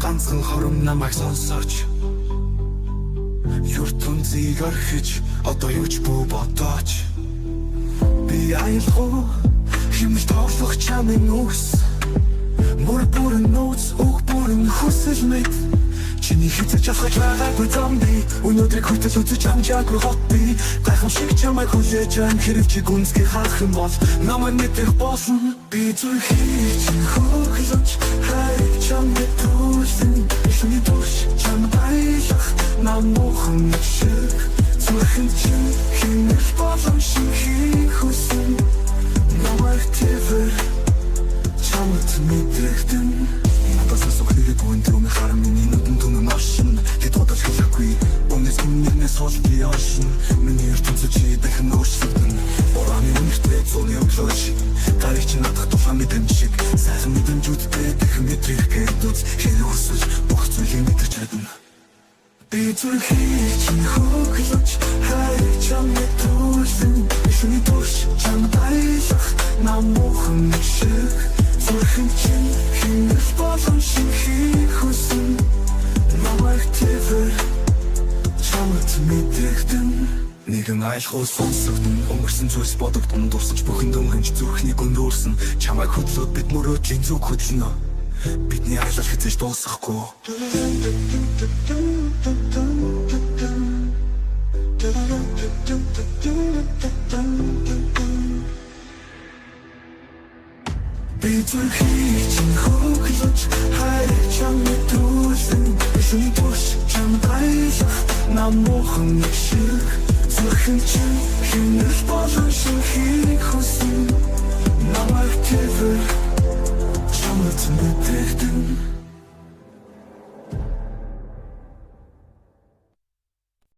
ганцхан хором намайг сонсооч ертөнцийг орхиж одоо юу ч бүү бодооч би аялах хэмж тоглох чамын үс бүрэн нууц уг бүрэн хүсэл мэд чиний хязгаарч алхаж байгаагүй замби өнөөдрийг хүртэл үзэж амжаагүй хот би гайхамшиг чамайг хүлээж ам хэрэг чи гүнзгий хаах юм бол намайг мэдэх болсон би зүрхий чин хөглөж хайр чамд төрсөн ишний душ чам баялах намуухан шиг зүрхэн чин хинэх болон шиг хүсэн намайг тэвэр чамд мэдрэхтэн надаас сохирэг өндрөм харам миний нүдэн түмэн оршин тэд бодож хэлэхгүй өнөөс минээс хол би оршин миний ертөнцөө чи дахин өөрчлөгдөн борооны үнэртэй зуны өглөөч тарих чи надад тухайн мэдэм шиг сайхан мэдрэмжүүдтэй дахин мэдрэх гэдүүц хэрэг хүсэж бүх зүйлийг мэдэрч чадна би зүрхий чин хөглөж хайр чамд төрсөн ишний душ чам баялах намуухан шиг зүрхэн чин хинэх болон шиг хүсэн намайг тэвэр чамд мэдрэхтэн нэгэн айлхуу сонсогдсон өнгөрсөн зүйлс бодогдсон дурсаж бүхэн дөнгөнж зүрхний гүндөрсөн чамайг хөдлөөд бид мөрөөдлийн зүг хөдлөнө бидний айлал хэзээж дуусахгүй би зүрхий чин хөглөж хайр чамд төрсөн ишний душ чам баялах намуухан шиг зүрхэн чин хинэх болон шиг хүсэн намайг тэвэр чамд мэдрэхтэн